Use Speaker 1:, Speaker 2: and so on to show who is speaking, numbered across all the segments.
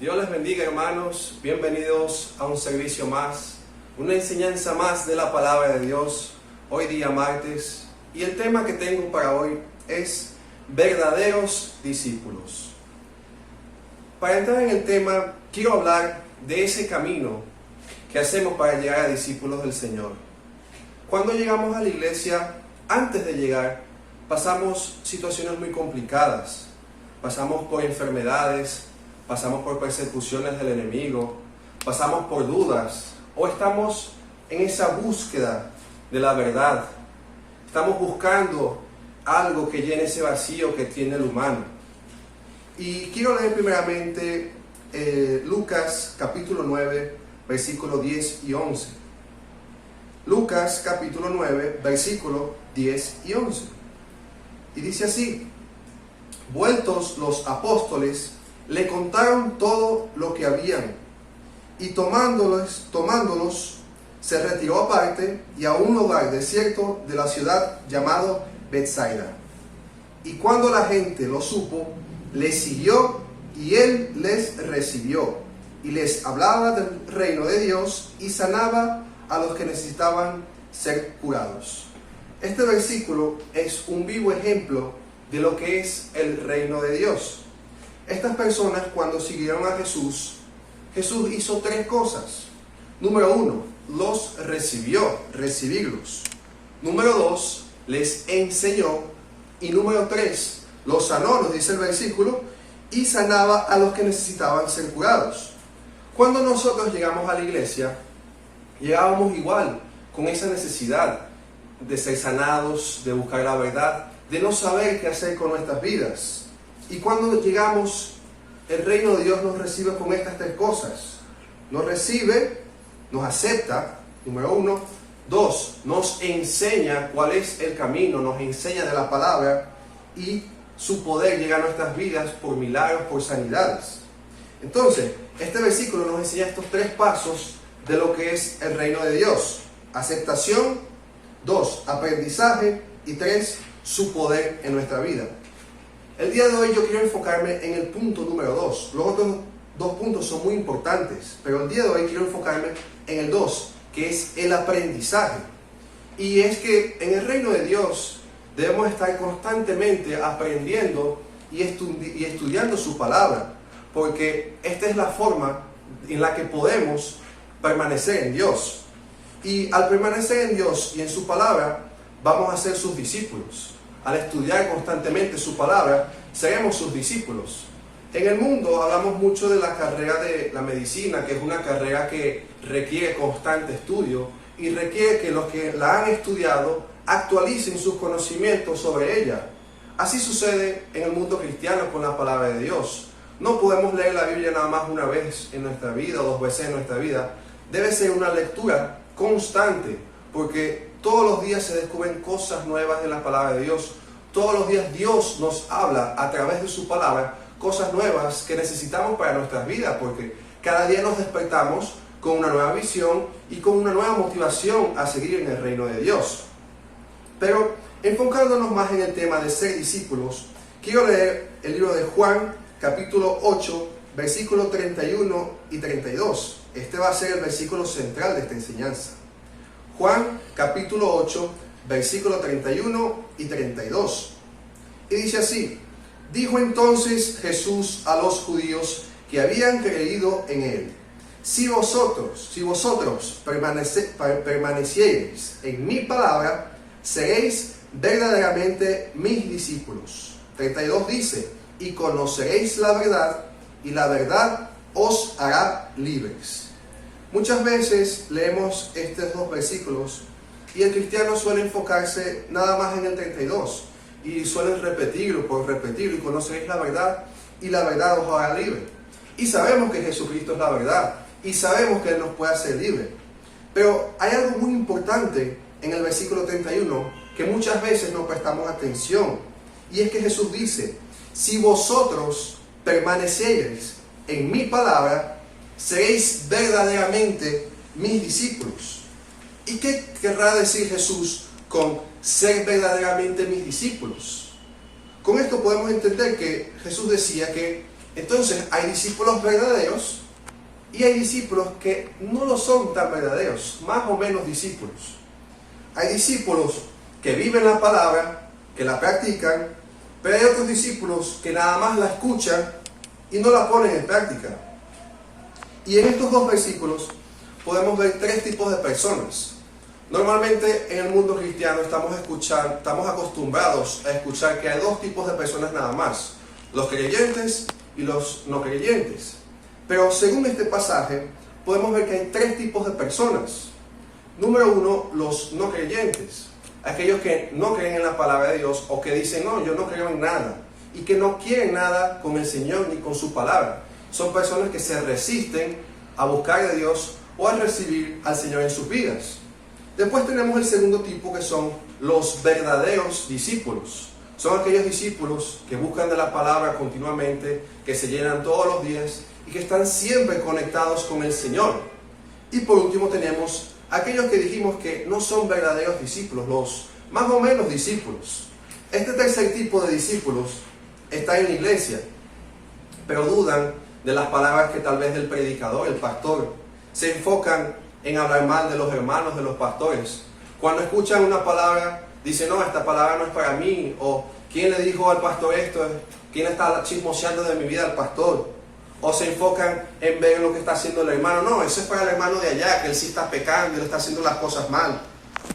Speaker 1: Dios les bendiga, hermanos, bienvenidos a un servicio más, una enseñanza más de la palabra de Dios, hoy día martes, y el tema que tengo para hoy es verdaderos discípulos. Para entrar en el tema, quiero hablar de ese camino que hacemos para llegar a discípulos del Señor. Cuando llegamos a la iglesia, antes de llegar, pasamos situaciones muy complicadas, pasamos por enfermedades, pasamos por persecuciones del enemigo, pasamos por dudas, o estamos en esa búsqueda de la verdad. Estamos buscando algo que llene ese vacío que tiene el humano. Y quiero leer primeramente Lucas capítulo 9, versículos 10 y 11. Lucas capítulo 9, versículos 10 y 11. Y dice así: vueltos los apóstoles, le contaron todo lo que habían, y tomándolos, se retiró aparte y a un lugar desierto de la ciudad llamado Betsaida. Y cuando la gente lo supo, le siguió, y él les recibió, y les hablaba del reino de Dios, y sanaba a los que necesitaban ser curados. Este versículo es un vivo ejemplo de lo que es el reino de Dios. Estas personas, cuando siguieron a Jesús, Jesús hizo tres cosas. Número 1, los recibirlos. Número 2, les enseñó. Y número 3, los sanó, nos dice el versículo, y sanaba a los que necesitaban ser curados. Cuando nosotros llegamos a la iglesia, llegábamos igual, con esa necesidad de ser sanados, de buscar la verdad, de no saber qué hacer con nuestras vidas. Y cuando llegamos, el reino de Dios nos recibe con estas tres cosas. Nos recibe, nos acepta, número 1. 2, nos enseña cuál es el camino, nos enseña de la palabra, y su poder llega a nuestras vidas por milagros, por sanidades. Entonces, este versículo nos enseña estos tres pasos de lo que es el reino de Dios: aceptación, 2, aprendizaje, y 3, su poder en nuestra vida. El día de hoy yo quiero enfocarme en el punto número 2. Los otros dos puntos son muy importantes, pero el día de hoy quiero enfocarme en el 2, que es el aprendizaje. Y es que en el reino de Dios debemos estar constantemente aprendiendo y estudiando su palabra, porque esta es la forma en la que podemos permanecer en Dios. Y al permanecer en Dios y en su palabra, vamos a ser sus discípulos. Al estudiar constantemente su palabra, seremos sus discípulos. En el mundo hablamos mucho de la carrera de la medicina, que es una carrera que requiere constante estudio y requiere que los que la han estudiado actualicen sus conocimientos sobre ella. Así sucede en el mundo cristiano con la palabra de Dios. No podemos leer la Biblia nada más una vez en nuestra vida o 2 veces en nuestra vida. Debe ser una lectura constante, porque todos los días se descubren cosas nuevas en la palabra de Dios. Todos los días Dios nos habla a través de su palabra cosas nuevas que necesitamos para nuestras vidas, porque cada día nos despertamos con una nueva visión y con una nueva motivación a seguir en el reino de Dios. Pero enfocándonos más en el tema de ser discípulos, quiero leer el libro de Juan, capítulo 8, versículos 31 y 32. Este va a ser el versículo central de esta enseñanza. Juan capítulo 8, versículos 31 y 32. Y dice así: dijo entonces Jesús a los judíos que habían creído en él: si vosotros permaneciereis en mi palabra, seréis verdaderamente mis discípulos. 32 dice: y conoceréis la verdad, y la verdad os hará libres. Muchas veces leemos estos dos versículos y el cristiano suele enfocarse nada más en el 32 y suelen repetirlo por repetirlo: y conoceréis la verdad, y la verdad os hará libre. Y sabemos que Jesucristo es la verdad y sabemos que Él nos puede hacer libre. Pero hay algo muy importante en el versículo 31 que muchas veces no prestamos atención, y es que Jesús dice: si vosotros permaneciereis en mi palabra, seréis verdaderamente mis discípulos. ¿Y qué querrá decir Jesús con ser verdaderamente mis discípulos? Con esto podemos entender que Jesús decía que Entonces hay discípulos verdaderos y hay discípulos que no lo son tan verdaderos, más o menos discípulos. Hay discípulos que viven la palabra, que la practican, pero hay otros discípulos que nada más la escuchan y no la ponen en práctica. Y en estos dos versículos podemos ver tres tipos de personas. Normalmente en el mundo cristiano estamos acostumbrados a escuchar que hay dos tipos de personas nada más: los creyentes y los no creyentes. Pero según este pasaje podemos ver que hay tres tipos de personas. Número uno, los no creyentes, aquellos que no creen en la palabra de Dios o que dicen: no, yo no creo en nada, y que no quieren nada con el Señor ni con su palabra. Son personas que se resisten a buscar de Dios o a recibir al Señor en sus vidas. Después tenemos el segundo tipo, que son los verdaderos discípulos. Son aquellos discípulos que buscan de la palabra continuamente, que se llenan todos los días y que están siempre conectados con el Señor. Y por último tenemos aquellos que dijimos que no son verdaderos discípulos, los más o menos discípulos. Este tercer tipo de discípulos está en la iglesia, pero dudan de las palabras que tal vez del predicador, el pastor. Se enfocan en hablar mal de los hermanos, de los pastores. Cuando escuchan una palabra, dicen: no, esta palabra no es para mí, o ¿quién le dijo al pastor esto? ¿Quién está chismoseando de mi vida al pastor? O se enfocan en ver lo que está haciendo el hermano: no, eso es para el hermano de allá, que él sí está pecando, él está haciendo las cosas mal.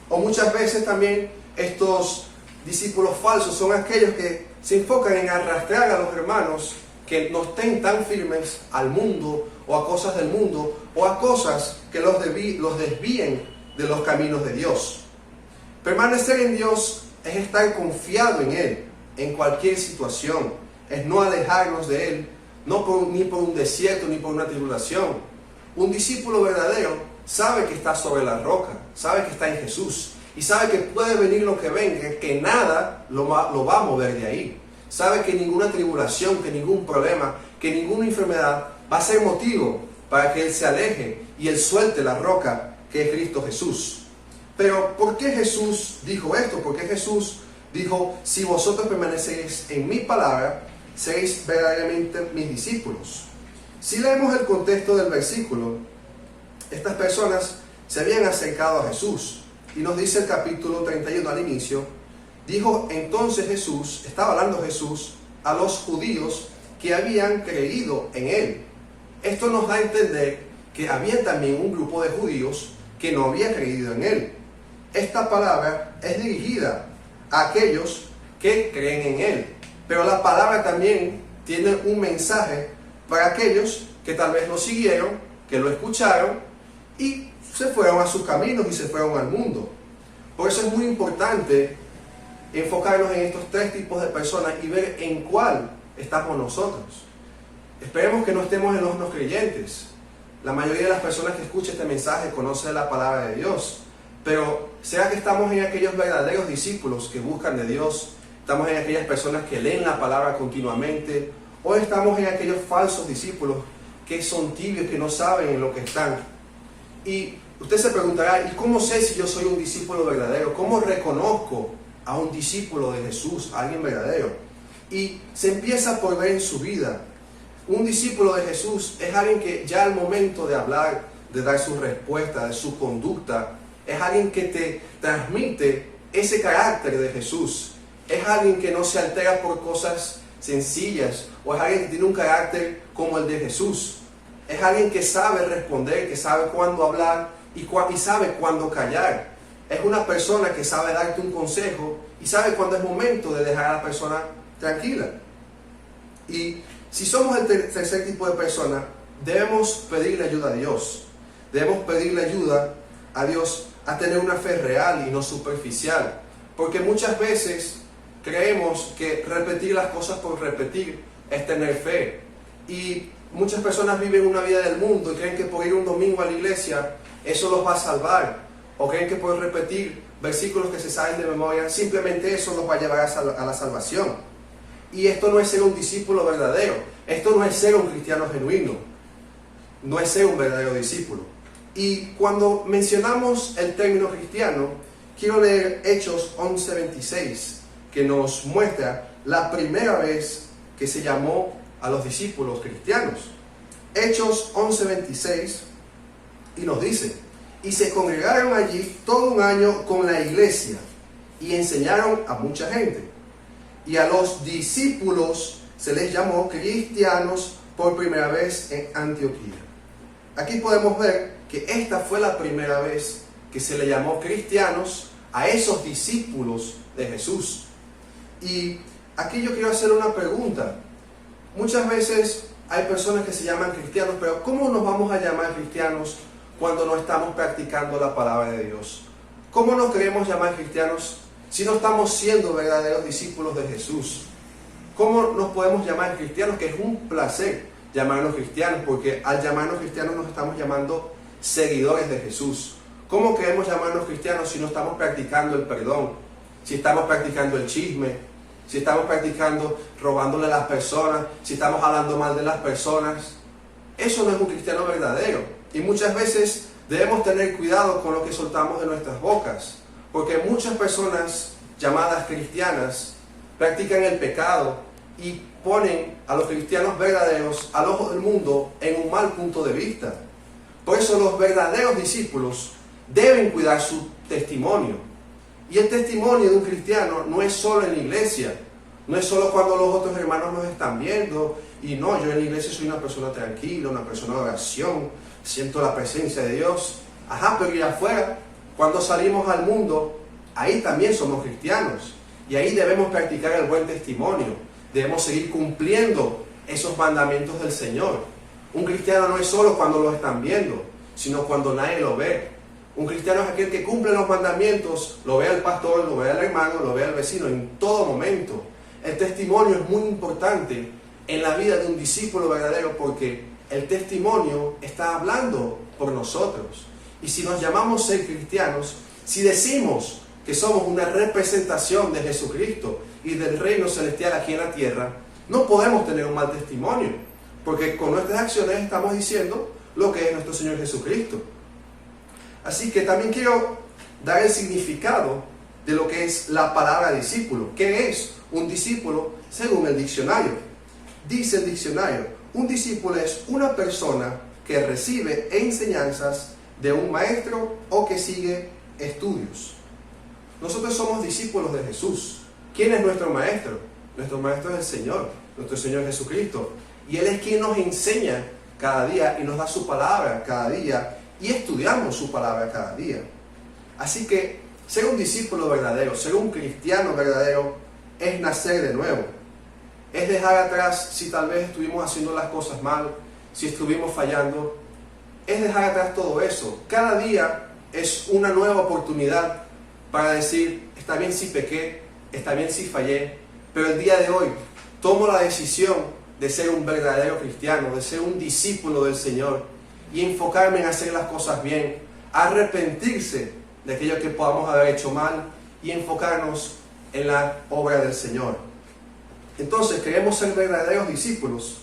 Speaker 1: O muchas veces también estos discípulos falsos son aquellos que se enfocan en arrastrar a los hermanos que no estén tan firmes al mundo o a cosas del mundo o a cosas que los desvíen de los caminos de Dios. Permanecer en Dios es estar confiado en Él en cualquier situación, es no alejarnos de Él, ni por un desierto ni por una tribulación. Un discípulo verdadero sabe que está sobre la roca, sabe que está en Jesús y sabe que puede venir lo que venga, que nada lo va a mover de ahí. Sabe que ninguna tribulación, que ningún problema, que ninguna enfermedad va a ser motivo para que Él se aleje y Él suelte la roca que es Cristo Jesús. Pero ¿por qué Jesús dijo esto? ¿Por qué Jesús dijo: si vosotros permanecéis en mi palabra, seréis verdaderamente mis discípulos? Si leemos el contexto del versículo, estas personas se habían acercado a Jesús. Y nos dice el capítulo 31 al inicio: dijo entonces Jesús, estaba hablando Jesús a los judíos que habían creído en Él. Esto nos da a entender que había también un grupo de judíos que no había creído en Él. Esta palabra es dirigida a aquellos que creen en Él, pero la palabra también tiene un mensaje para aquellos que tal vez lo siguieron, que lo escucharon y se fueron a sus caminos y se fueron al mundo. Por eso es muy importante enfocarnos en estos tres tipos de personas y ver en cuál estamos nosotros. Esperemos que no estemos en los no creyentes. La mayoría de las personas que escuchan este mensaje conocen la palabra de Dios, pero ¿será que estamos en aquellos verdaderos discípulos que buscan de Dios? ¿Estamos en aquellas personas que leen la palabra continuamente? ¿O estamos en aquellos falsos discípulos que son tibios, que no saben en lo que están? Y usted se preguntará: ¿y cómo sé si yo soy un discípulo verdadero? ¿Cómo reconozco a un discípulo de Jesús, a alguien verdadero? Y se empieza por ver en su vida. Un discípulo de Jesús es alguien que ya al momento de hablar, de dar su respuesta, de su conducta, es alguien que te transmite ese carácter de Jesús. Es alguien que no se altera por cosas sencillas, o es alguien que tiene un carácter como el de Jesús. Es alguien que sabe responder, que sabe cuándo hablar y sabe cuándo callar. Es una persona que sabe darte un consejo y sabe cuándo es momento de dejar a la persona tranquila. Y si somos el tercer tipo de persona, debemos pedirle ayuda a Dios. Debemos pedirle ayuda a Dios a tener una fe real y no superficial. Porque muchas veces creemos que repetir las cosas por repetir es tener fe. Y muchas personas viven una vida del mundo y creen que por ir un domingo a la iglesia eso los va a salvar. O creen que por repetir versículos que se saben de memoria, simplemente eso los va a llevar a la salvación. Y esto no es ser un discípulo verdadero. Esto no es ser un cristiano genuino. No es ser un verdadero discípulo. Y cuando mencionamos el término cristiano, quiero leer Hechos 11:26, que nos muestra la primera vez que se llamó a los discípulos cristianos. Hechos 11:26 y nos dice: y se congregaron allí todo un año con la iglesia y enseñaron a mucha gente. Y a los discípulos se les llamó cristianos por primera vez en Antioquía. Aquí podemos ver que esta fue la primera vez que se le llamó cristianos a esos discípulos de Jesús. Y aquí yo quiero hacer una pregunta. Muchas veces hay personas que se llaman cristianos, pero ¿cómo nos vamos a llamar cristianos cuando no estamos practicando la palabra de Dios? ¿Cómo nos queremos llamar cristianos si no estamos siendo verdaderos discípulos de Jesús? ¿Cómo nos podemos llamar cristianos? Que es un placer llamarnos cristianos, porque al llamarnos cristianos nos estamos llamando seguidores de Jesús. ¿Cómo queremos llamarnos cristianos si no estamos practicando el perdón? Si estamos practicando el chisme, si estamos practicando robándole a las personas, si estamos hablando mal de las personas. Eso no es un cristiano verdadero. Y muchas veces debemos tener cuidado con lo que soltamos de nuestras bocas, porque muchas personas llamadas cristianas practican el pecado y ponen a los cristianos verdaderos al ojo del mundo en un mal punto de vista. Por eso los verdaderos discípulos deben cuidar su testimonio. Y el testimonio de un cristiano no es solo en la iglesia, no es solo cuando los otros hermanos nos están viendo y no, yo en la iglesia soy una persona tranquila, una persona de oración, siento la presencia de Dios. Ajá, pero y afuera, cuando salimos al mundo, ahí también somos cristianos y ahí debemos practicar el buen testimonio, debemos seguir cumpliendo esos mandamientos del Señor. Un cristiano no es solo cuando lo están viendo, sino cuando nadie lo ve. Un cristiano es aquel que cumple los mandamientos, lo ve al pastor, lo ve al hermano, lo ve al vecino, en todo momento. El testimonio es muy importante en la vida de un discípulo verdadero porque el testimonio está hablando por nosotros. Y si nos llamamos ser cristianos, si decimos que somos una representación de Jesucristo y del reino celestial aquí en la tierra, no podemos tener un mal testimonio, porque con nuestras acciones estamos diciendo lo que es nuestro Señor Jesucristo. Así que también quiero dar el significado de lo que es la palabra discípulo. ¿Qué es un discípulo según el diccionario? Dice el diccionario: un discípulo es una persona que recibe enseñanzas de un maestro o que sigue estudios. Nosotros somos discípulos de Jesús. ¿Quién es nuestro maestro? Nuestro maestro es el Señor, nuestro Señor Jesucristo. Y Él es quien nos enseña cada día y nos da su palabra cada día y estudiamos su palabra cada día. Así que ser un discípulo verdadero, ser un cristiano verdadero, es nacer de nuevo. Es dejar atrás si tal vez estuvimos haciendo las cosas mal, si estuvimos fallando. Es dejar atrás todo eso. Cada día es una nueva oportunidad para decir: está bien si pequé, está bien si fallé, pero el día de hoy tomo la decisión de ser un verdadero cristiano, de ser un discípulo del Señor y enfocarme en hacer las cosas bien, arrepentirse de aquello que podamos haber hecho mal y enfocarnos en la obra del Señor. Entonces, queremos ser verdaderos discípulos,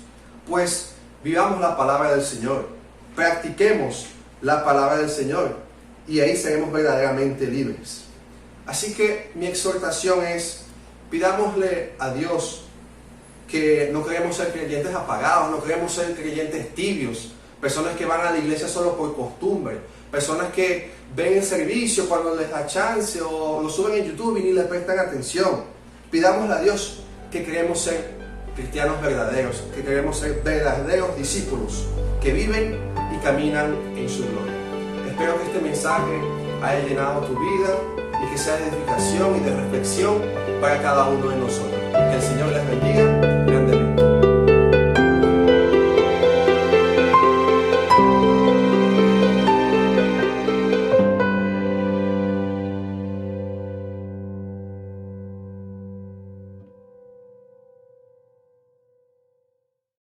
Speaker 1: pues vivamos la palabra del Señor, practiquemos la palabra del Señor y ahí seremos verdaderamente libres. Así que mi exhortación es: pidámosle a Dios que no queremos ser creyentes apagados, no queremos ser creyentes tibios, personas que van a la iglesia solo por costumbre, personas que ven el servicio cuando les da chance o lo suben en YouTube y ni le prestan atención. Pidámosle a Dios que queremos ser cristianos verdaderos, que queremos ser verdaderos discípulos que viven y caminan en su gloria. Espero que este mensaje haya llenado tu vida y que sea de edificación y de reflexión para cada uno de nosotros. Que el Señor les bendiga.